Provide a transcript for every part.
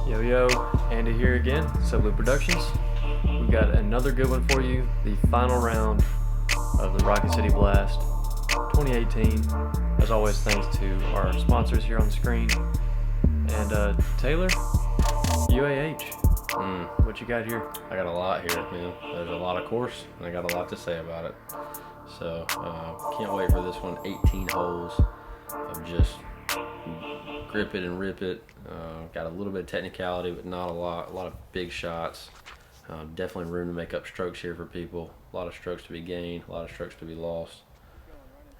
Yo, yo, Andy here again, Soblue Productions. We've got another good one for you, the final round of the Rocket City Blast 2018. As always, thanks to our sponsors here on the screen. And Taylor, UAH, what you got here? I got a lot here, man. There's a lot of course, and I got a lot to say about it. So, can't wait for this one. 18 holes of just grip it and rip it. Got a little bit of technicality, but not a lot. A lot of big shots. Definitely room to make up strokes here for people. A lot of strokes to be gained, a lot of strokes to be lost.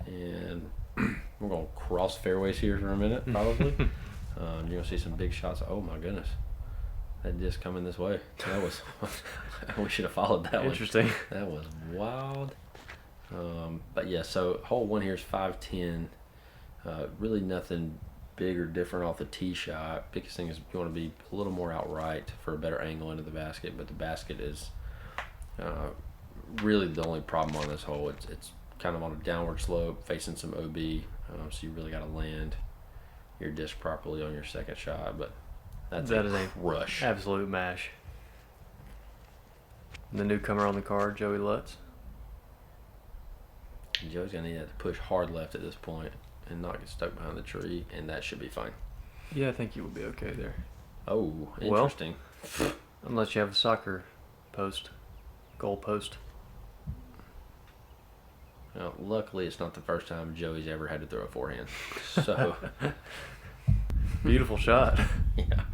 And we're going to cross fairways here for a minute, probably. You're going to see some big shots. Oh, my goodness. That just coming this way. That was, we should have followed that one. Interesting. That was wild. But yeah, so hole one here is 510. Really nothing big or different off the tee shot. Biggest thing is you want to be a little more outright for a better angle into the basket, but the basket is really the only problem on this hole. It's kind of on a downward slope, facing some OB, so you really got to land your disc properly on your second shot, but that is a crush. Absolute mash. The newcomer on the card, Joey Lutz. Joey's going to need to push hard left at this point and not get stuck behind the tree, and that should be fine. Yeah, I think you will be okay there. Oh, interesting. Well, unless you have a soccer post, goal post. Well, luckily, it's not the first time Joey's ever had to throw a forehand. So, beautiful shot. Yeah.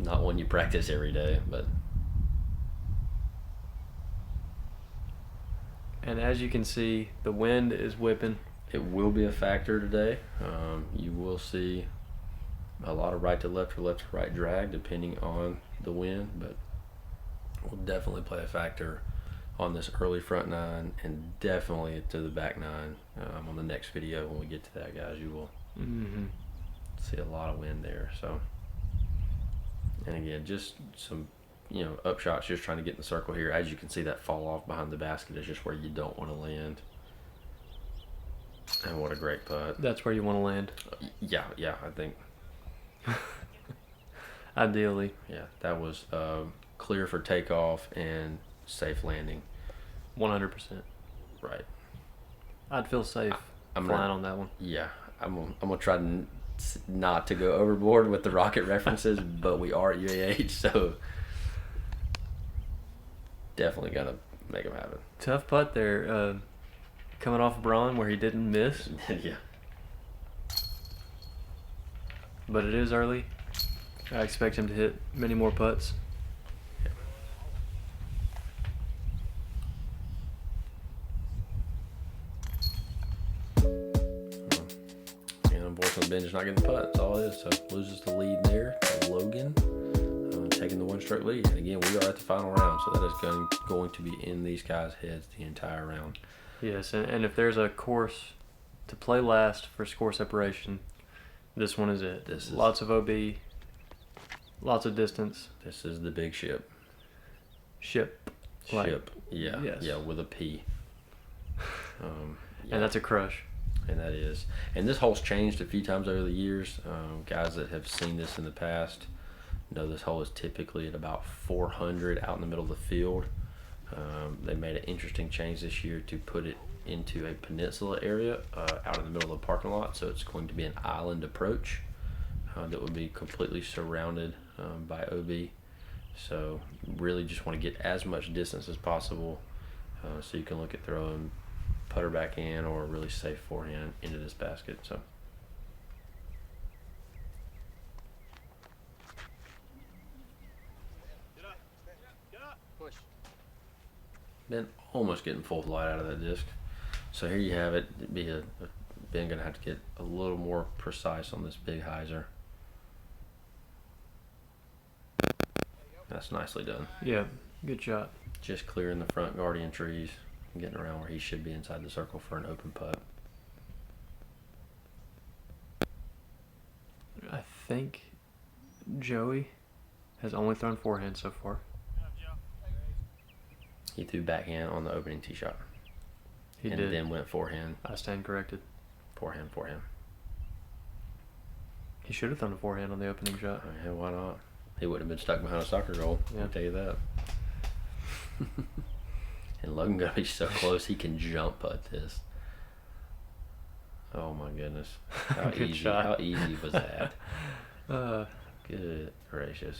Not one you practice every day, but. And as you can see, the wind is whipping. It will be a factor today. You will see a lot of right to left or left to right drag depending on the wind, but will definitely play a factor on this early front nine and definitely to the back nine on the next video. When we get to that, guys, you will see a lot of wind there. So, and again, just some upshots, just trying to get in the circle here. As you can see, that fall off behind the basket is just where you don't want to land. And what a great putt. That's where you want to land. Yeah, I think. Ideally. Yeah, that was clear for takeoff and safe landing. 100%. Right. I'd feel safe flying on that one. Yeah, I'm gonna try not to go overboard with the rocket references, but we are at UAH, so definitely gotta make them happen. Tough putt there. Coming off Braun where he didn't miss. Yeah. But it is early. I expect him to hit many more putts. And unfortunately, Ben's not getting the putt. That's all it is. So loses the lead there to Logan, taking the one-stroke lead. And again, we are at the final round, so that is going to be in these guys' heads the entire round. Yes, and if there's a course to play last for score separation, this one is it. This is lots of OB, lots of distance. This is the big ship. Ship. Yeah. Yes. Yeah, with a P. Yeah. And that's a crush. And that is. And this hole's changed a few times over the years. Guys that have seen this in the past know this hole is typically at about 400 out in the middle of the field. They made an interesting change this year to put it into a peninsula area out in the middle of the parking lot. So it's going to be an island approach that would be completely surrounded by OB. So really just want to get as much distance as possible so you can look at throwing putter back in or a really safe forehand into this basket. So. Been almost getting full light out of that disc. So here you have it. Ben gonna have to get a little more precise on this big hyzer. That's nicely done. Yeah, good shot. Just clearing the front guardian trees and getting around where he should be inside the circle for an open putt. I think Joey has only thrown forehand so far. He threw backhand on the opening tee shot. He and did. then went forehand. I stand corrected. Forehand. He should have thrown a forehand on the opening shot. Yeah, why not? He wouldn't have been stuck behind a soccer goal. Yeah. I'll tell you that. And Logan got to be so close he can jump putt this. Oh my goodness! How Good easy! shot. How easy was that? Good gracious!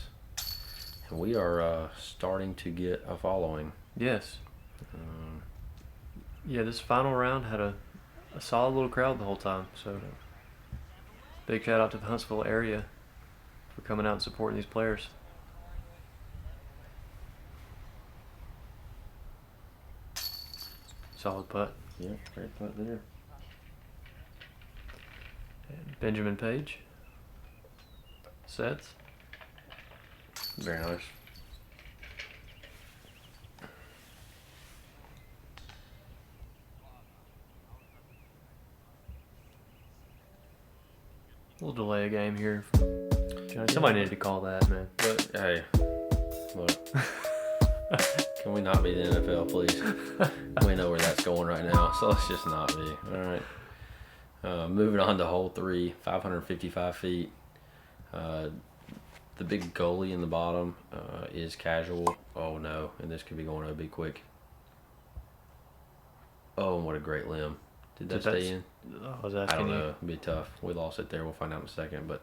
And we are starting to get a following. Yes. Yeah, this final round had a solid little crowd the whole time. So big shout out to the Huntsville area for coming out and supporting these players. Solid putt. Yeah, great putt there. And Benjamin Page sets. Very nice. We'll delay a game here. Johnny, somebody needed to call that, man. But hey, look. Can we not be the NFL, please? We know where that's going right now, so let's just not be. All right. Moving on to hole 3, 555 feet. The big goalie in the bottom is casual. Oh no, and this could be going OB quick. Oh, and what a great limb. Did that stay in? I was asking I don't you. know. It'd be tough. We lost it there. We'll find out in a second. But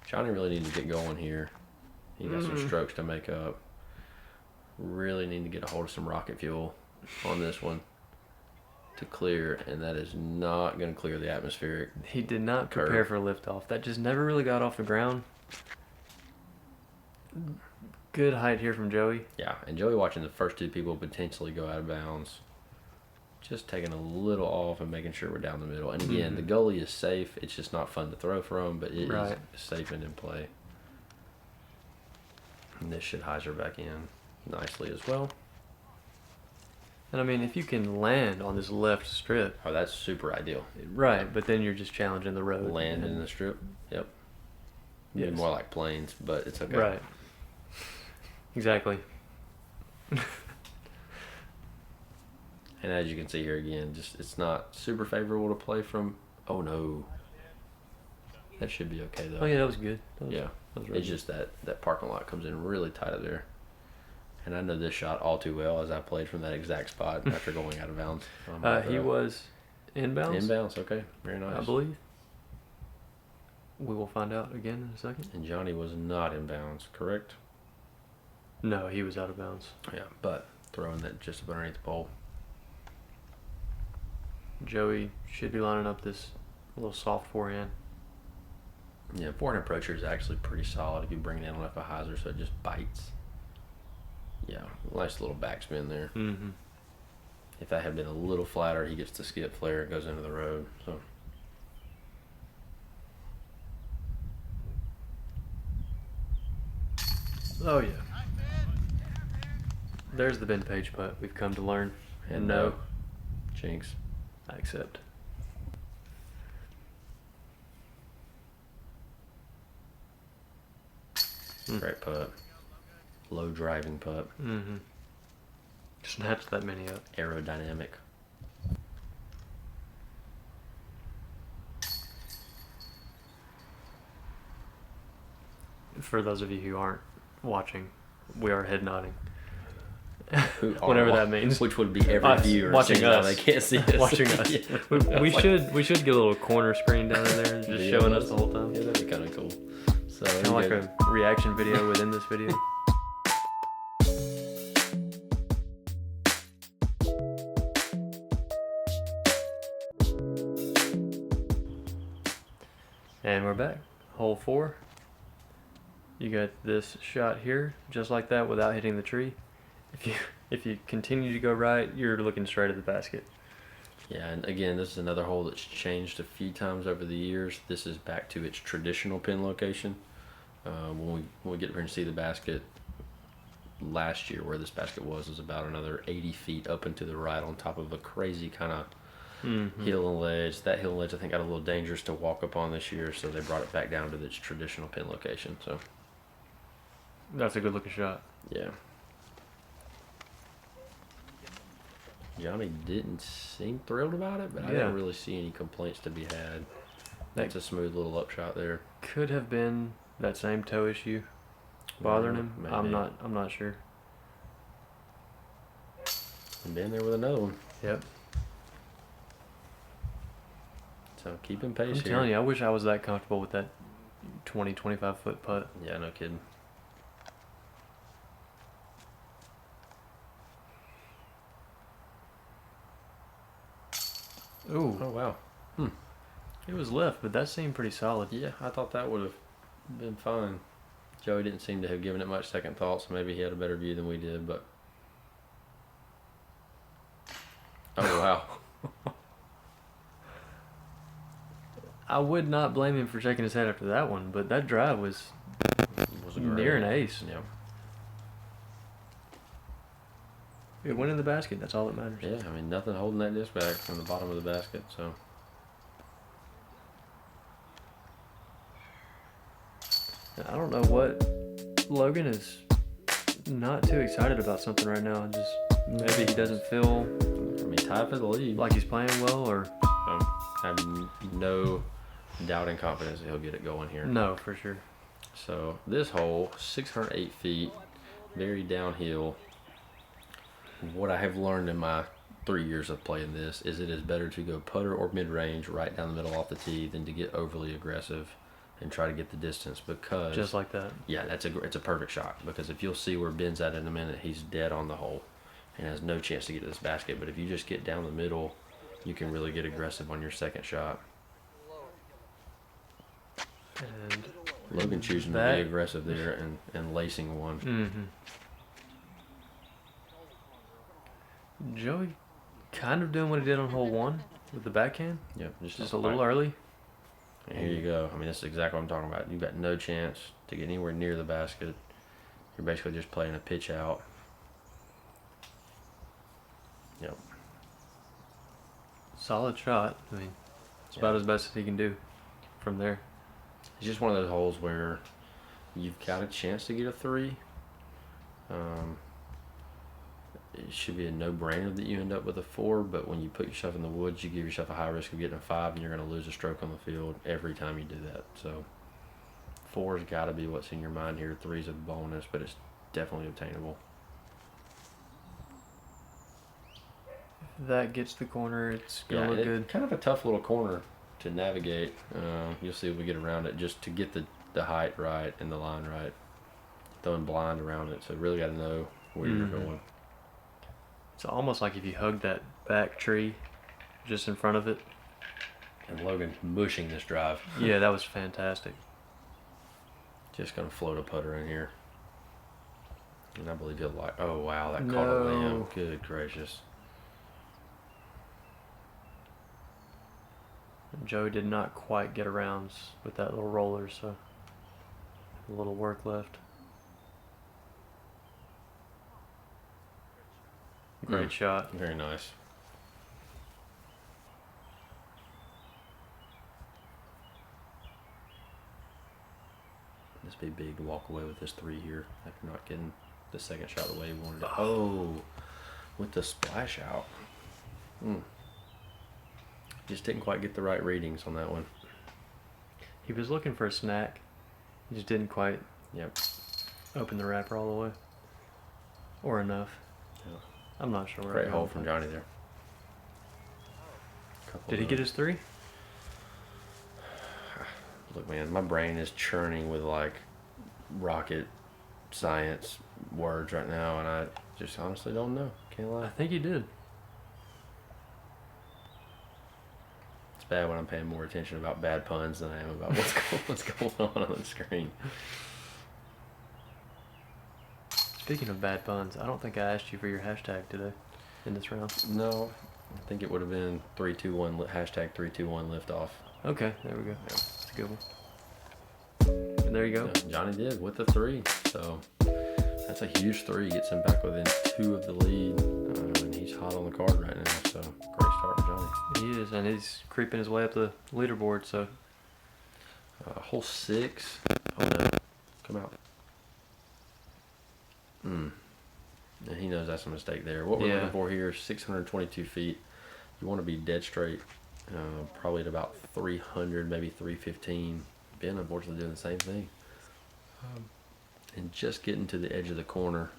Johnny really needs to get going here. He got some strokes to make up. Really need to get a hold of some rocket fuel on this one to clear, and that is not going to clear the atmospheric. He did not curve. prepare for liftoff. That just never really got off the ground. Good height here from Joey. Yeah, and Joey watching the first two people potentially go out of bounds. Just taking a little off and making sure we're down the middle. And again, the goalie is safe. It's just not fun to throw from, but it is safe and in play. And this should hyzer back in nicely as well. And I mean, if you can land on this left strip. Oh, that's super ideal. Right, but then you're just challenging the road. Land in the strip. Yep. Yes. More like planes, but it's okay. Right. Exactly. And as you can see here again, just it's not super favorable to play from. Oh no. That should be okay though. Oh yeah, that was good. That was, Yeah. that was really It's just that parking lot comes in really tight up there. And I know this shot all too well as I played from that exact spot after going out of bounds. He was inbounds. Inbounds, okay. Very nice. I believe. We will find out again in a second. And Johnny was not inbounds, correct? No, he was out of bounds. Yeah, but throwing that just up underneath the pole. Joey should be lining up this little soft forehand. Yeah, forehand approacher is actually pretty solid if you bring it in enough a hyzer so it just bites. Yeah, nice little backspin there. Mm-hmm. If that had been a little flatter, he gets to skip flare, it goes into the road. So Oh yeah. There's the Ben Page putt we've come to learn. and no, jinx. I accept. Great putt. Low driving putt. Mm-hmm. Snatch that mini up. Aerodynamic. For those of you who aren't watching, we are head nodding. Who are Whatever wa- that means. Which would be every Us, viewer watching seeing how us. they can't see us. Watching us. Yeah. We Like- should get a little corner screen down in there, just Video showing of us the whole time. Yeah, that'd be kind of cool. So Kind of like a reaction video within this video. And we're back. Hole 4. You got this shot here, just like that, without hitting the tree. If you continue to go right, you're looking straight at the basket. Yeah, and again, this is another hole that's changed a few times over the years. This is back to its traditional pin location. When we get here and see the basket, last year where this basket was about another 80 feet up and to the right on top of a crazy kind of hill and ledge. That hill and ledge I think got a little dangerous to walk up on this year, so they brought it back down to its traditional pin location. So That's a good looking shot. yeah. Johnny didn't seem thrilled about it, but I Yeah. didn't really see any complaints to be had. That's a smooth little upshot there. Could have been that same toe issue bothering him. Maybe. I'm not sure. And been there with another one. Yep. So keeping pace I'm here. telling you, I wish I was that comfortable with that 25 foot putt. Yeah, no kidding. Ooh. Oh wow. It was left, but that seemed pretty solid. Yeah, I thought that would have been fine. Joey didn't seem to have given it much second thought, so maybe he had a better view than we did, but... Oh, wow. I would not blame him for shaking his head after that one, but that drive was near an ace. Yeah. It went in the basket. That's all that matters. Yeah, I mean, nothing holding that disc back from the bottom of the basket, so... I don't know what Logan is not too excited about something right now. Just maybe he doesn't feel I mean, tied for the lead. like he's playing well, or I have no doubt and confidence that he'll get it going here. no, for sure. So this hole, 608 feet, very downhill. What I have learned in my 3 years of playing this is it is better to go putter or mid-range right down the middle off the tee than to get overly aggressive and try to get the distance, because Just like that. yeah, it's a perfect shot, because if you'll see where Ben's at in a minute, he's dead on the hole and has no chance to get to this basket. But if you just get down the middle, you can really get aggressive on your second shot. And Logan choosing to be aggressive there and lacing one. Joey kind of doing what he did on hole 1 with the backhand. Yep, Just a little early. And here you go. I mean, that's exactly what I'm talking about. You've got no chance to get anywhere near the basket. You're basically just playing a pitch out. Yep. Solid shot. I mean, it's about as best as he can do from there. It's just one of those holes where you've got a chance to get a 3. It should be a no-brainer that you end up with a 4, but when you put yourself in the woods, you give yourself a high risk of getting a 5, and you're going to lose a stroke on the field every time you do that. So 4's got to be what's in your mind here. 3's a bonus, but it's definitely obtainable. If that gets the corner, it's going to look good. Kind of a tough little corner to navigate. You'll see if we get around it, just to get the height right and the line right. Throwing blind around it, so really got to know where you're going. It's almost like if you hug that back tree just in front of it. And Logan's mushing this drive. Yeah, that was fantastic. Just going to float a putter in here. And I believe he'll like... Oh, wow, that caught a limb. Good gracious. Joey did not quite get around with that little roller, so a little work left. Great shot. Very nice. This be big to walk away with this 3 here after not getting the second shot the way he wanted it. Oh, with the splash out. Just didn't quite get the right readings on that one. He was looking for a snack. He just didn't quite open the wrapper all the way. Or enough. Yeah. I'm not sure. Great hole from Johnny there. Did he get his 3? Look, man, my brain is churning with like rocket science words right now, and I just honestly don't know. Can't lie. I think he did. It's bad when I'm paying more attention about bad puns than I am about what's going on the screen. Speaking of bad puns, I don't think I asked you for your hashtag today in this round. No, I think it would have been 321 hashtag 321 liftoff. Okay, there we go. Yeah, that's a good one. And there you go. Yeah, Johnny did with the 3, so that's a huge 3. Gets him back within 2 of the lead, and he's hot on the card right now. So great start for Johnny. He is, and he's creeping his way up the leaderboard. So hole 6. Oh no, come out. And he knows that's a mistake there. What we're looking for here is 622 feet. You want to be dead straight probably at about 300, maybe 315. Ben, unfortunately, doing the same thing. And just getting to the edge of the corner.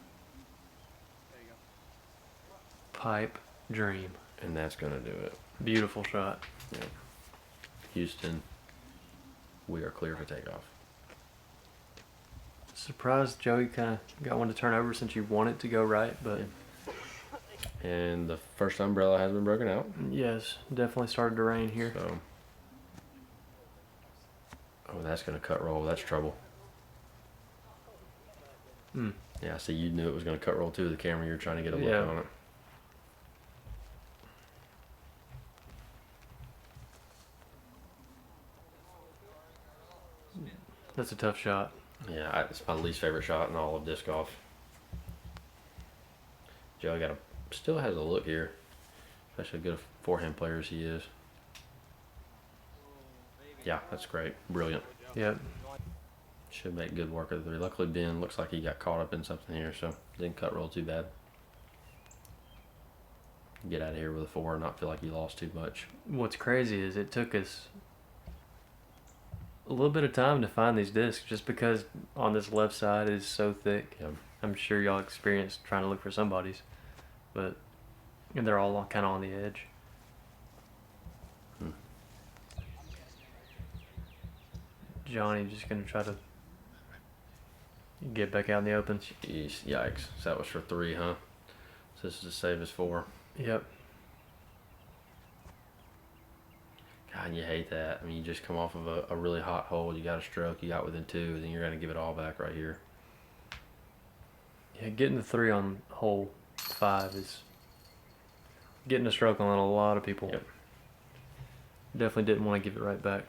Pipe dream. And that's going to do it. Beautiful shot. Yeah. Houston, we are clear for takeoff. Surprised Joey kind of got one to turn over since you want it to go right, but And the first umbrella has been broken out. yes, definitely started to rain here. So, oh, that's going to cut roll. That's trouble. Yeah, see, you knew it was going to cut roll too. The camera, you're trying to get a look on it. That's a tough shot. Yeah, it's my least favorite shot in all of disc golf. Joey still has a look here, especially good forehand player as he is. Yeah, that's great. Brilliant. Yep. Should make good work of the three. Luckily, Ben looks like he got caught up in something here, so didn't cut roll too bad. Get out of here with a 4 and not feel like he lost too much. What's crazy is it took us a little bit of time to find these discs just because on this left side is so thick. Yeah. I'm sure y'all experienced trying to look for somebody's, but they're all kind of on the edge. Johnny just going to try to get back out in the open. Jeez, yikes. So that was for 3, huh? So this is to save us 4. Yep. God, you hate that. I mean, you just come off of a really hot hole. You got a stroke. You got within 2. Then you're going to give it all back right here. Yeah, getting the 3 on hole 5 is getting a stroke on a lot of people. Yep. Definitely didn't want to give it right back.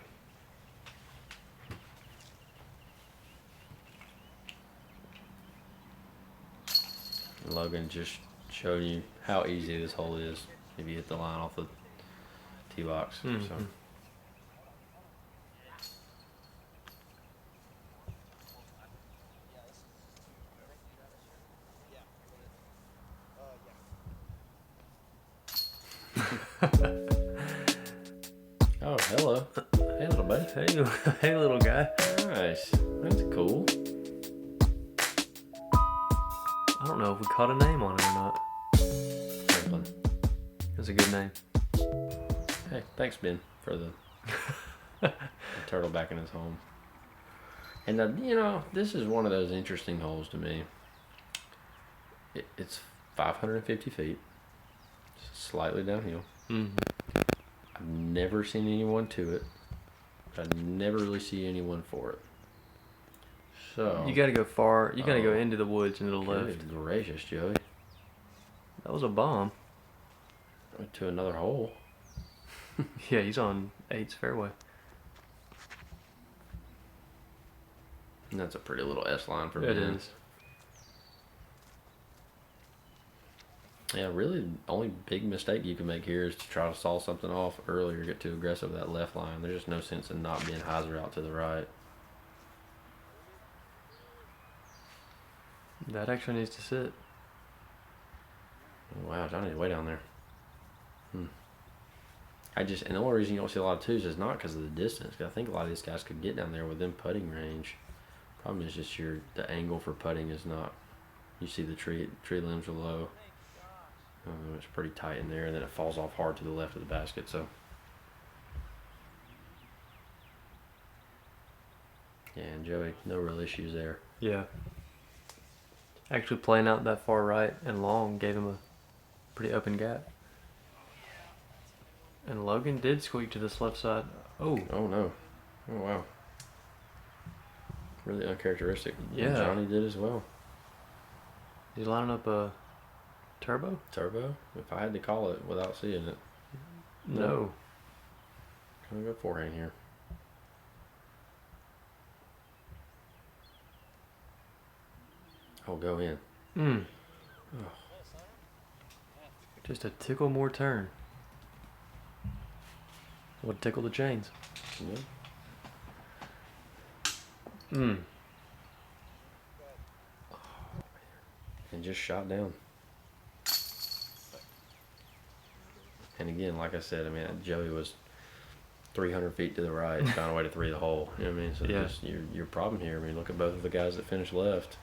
And Logan just showed you how easy this hole is if you hit the line off the tee box. Mm-hmm. So. Oh, hello. Hey, little buddy. Hey, little guy. Nice. That's cool. I don't know if we caught a name on it or not. Franklin. That's a good name. Hey, thanks, Ben, for the turtle back in his home. And, this is one of those interesting holes to me. It's 550 feet, slightly downhill. Mm-hmm. I've never seen anyone to it. I never really see anyone for it. So You got to go far. You got to go into the woods and to the good left. gracious, Joey. That was a bomb. Went to another hole. Yeah, he's on 8's fairway. And that's a pretty little S line for It Ben. is. Yeah, really, the only big mistake you can make here is to try to saw something off early or get too aggressive with that left line. There's just no sense in not being hyzer out to the right. That actually needs to sit. Oh, wow, Johnny's way down there. And the only reason you don't see a lot of 2s is not because of the distance. 'Cause I think a lot of these guys could get down there within putting range. Problem is just the angle for putting is not. You see the tree limbs are low. It's pretty tight in there, and then it falls off hard to the left of the basket. So, yeah, and Joey, no real issues there. Yeah. Actually playing out that far right and long gave him a pretty open gap. And Logan did squeak to this left side. Oh. Oh no! Oh wow! Really uncharacteristic. Yeah. Johnny did as well. He's lining up a turbo? Turbo. If I had to call it without seeing it, No. I'm gonna go forehand here. Oh, go in. Oh. Just a tickle more turn. Would tickle the chains. Yeah. And just shot down. And again, like I said, I mean, Joey was 300 feet to the right, found a way to three the hole. You know what I mean? So Yeah. just your problem here. I mean, look at both of the guys that finished left.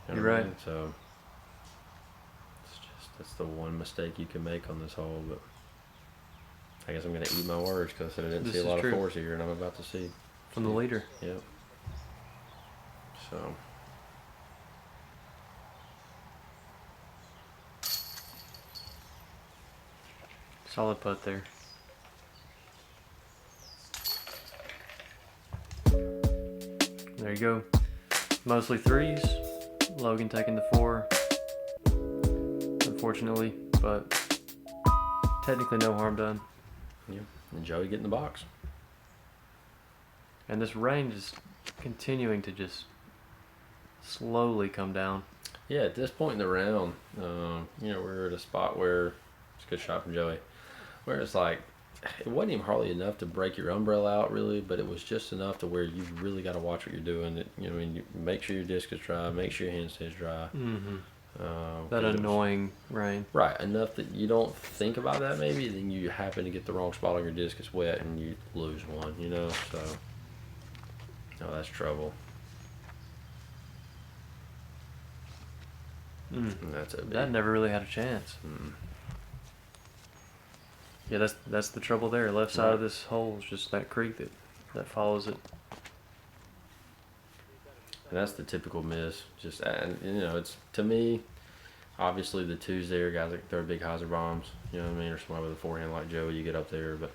You know You're what I right. mean? So that's the one mistake you can make on this hole. But I guess I'm gonna eat my words because I said I didn't This see a is lot true. of fours here, and I'm about to see. From the leader. Yep. So. Solid putt there. There you go. Mostly threes. Logan taking the 4. Unfortunately, but technically no harm done. Yeah. And Joey get in the box. And this rain is continuing to just slowly come down. Yeah, at this point in the round, we're at a spot where it's a good shot from Joey, where it's like it wasn't even hardly enough to break your umbrella out, really, but it was just enough to where you really got to watch what you're doing. You make sure your disc is dry, make sure your hand stays dry. Mm-hmm. That 'cause annoying rain. right, enough that you don't think about that maybe, then you happen to get the wrong spot on your disc, it's wet, and you lose one, so no, that's trouble. And that's a big, That never really had a chance. Yeah, that's the trouble there. Left side of this hole is just that creek that follows it. And that's the typical miss. Just and it's, to me, obviously the twos there, guys like throw big hyzer bombs, you know what I mean, or somebody with a forehand like Joey, you get up there, but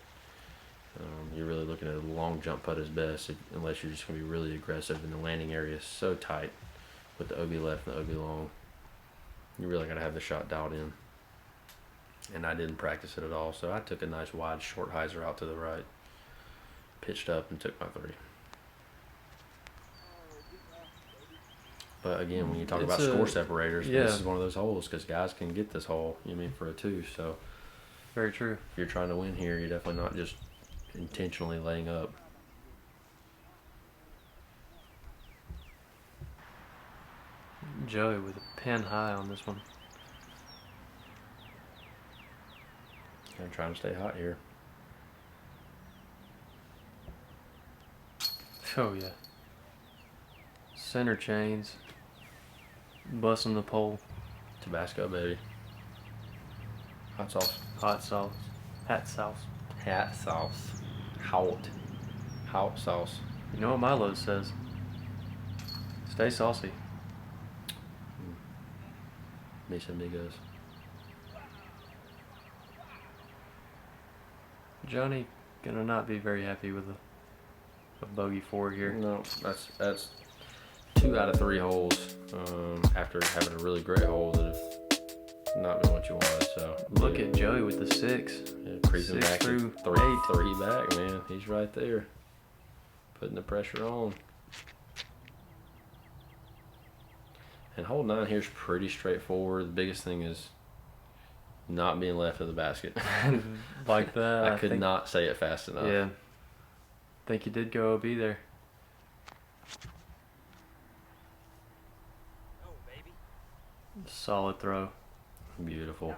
you're really looking at a long jump putt as best, unless you're just going to be really aggressive, and the landing area is so tight with the OB left and the OB long. You really got to have the shot dialed in. And I didn't practice it at all, so I took a nice wide short hyzer out to the right, pitched up, and took my 3. But again, when you talk about score separators, this is one of those holes, because guys can get this hole, for a 2. So very true. If you're trying to win here, you're definitely not just intentionally laying up. Joey with a pin high on this one. I'm trying to stay hot here. Oh yeah. Center chains. Busting the pole. Tabasco, baby. Hot sauce. Hot sauce. Hat sauce. Hat sauce. Hot sauce. You know what Milo says? Stay saucy. Mis amigos. Johnny gonna not be very happy with a bogey 4 here. No, that's 2 out of 3 holes after having a really great hole that have not been what you wanted. So look at Joey with the 6. Yeah, creeping 6 back through 3 back, man. He's right there, putting the pressure on. And hole 9 here is pretty straightforward. The biggest thing is not being left of the basket. Like that. I could not say it fast enough. Yeah. Think you did go OB there. Solid throw. Beautiful.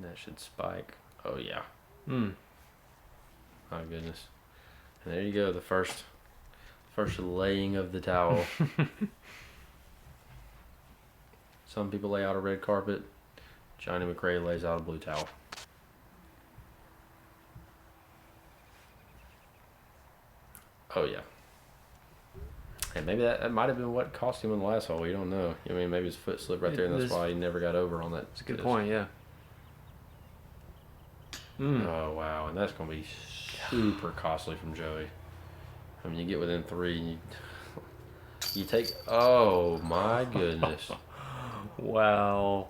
That should spike. Oh yeah. My goodness. And there you go, the first laying of the towel. Some people lay out a red carpet. Johnny McCray lays out a blue towel. Oh yeah. And maybe that might have been what cost him in the last hole. You don't know. I mean, maybe his foot slipped right there, and that's why he never got over on that. That's a good point, yeah. Oh wow, and that's gonna be super costly from Joey. I mean, you get within 3, and you take. Oh my goodness! Wow.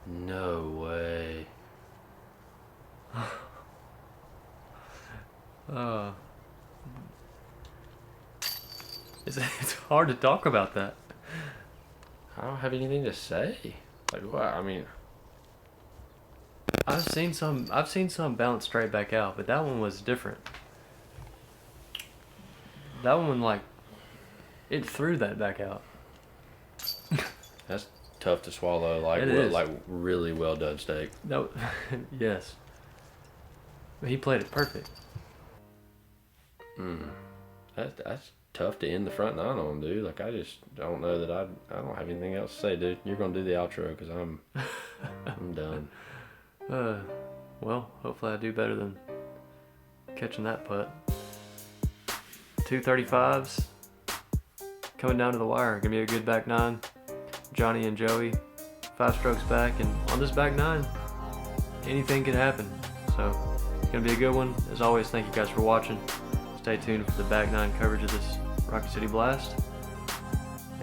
No way. It's hard to talk about that. I don't have anything to say. Like what? I mean, I've seen some bounce straight back out, but that one was different. That one It threw that back out. That's tough to swallow. Like, It is. like really well done steak. No, yes. But he played it perfect. That's tough to end the front nine on, dude. Like, I just don't know that I don't have anything else to say, dude. You're gonna do the outro because I'm done. Well, hopefully I do better than catching that putt. 235s coming down to the wire. Gonna be a good back nine. Johnny and Joey, 5 strokes back, and on this back nine, anything could happen. So it's gonna be a good one. As always, thank you guys for watching. Stay tuned for the back nine coverage of this Rocky City Blast,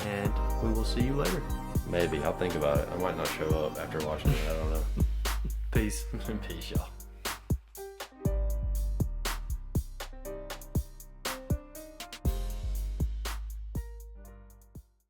and we will see you later. Maybe I'll think about it. I might not show up after watching it. I don't know. Peace. Peace, y'all.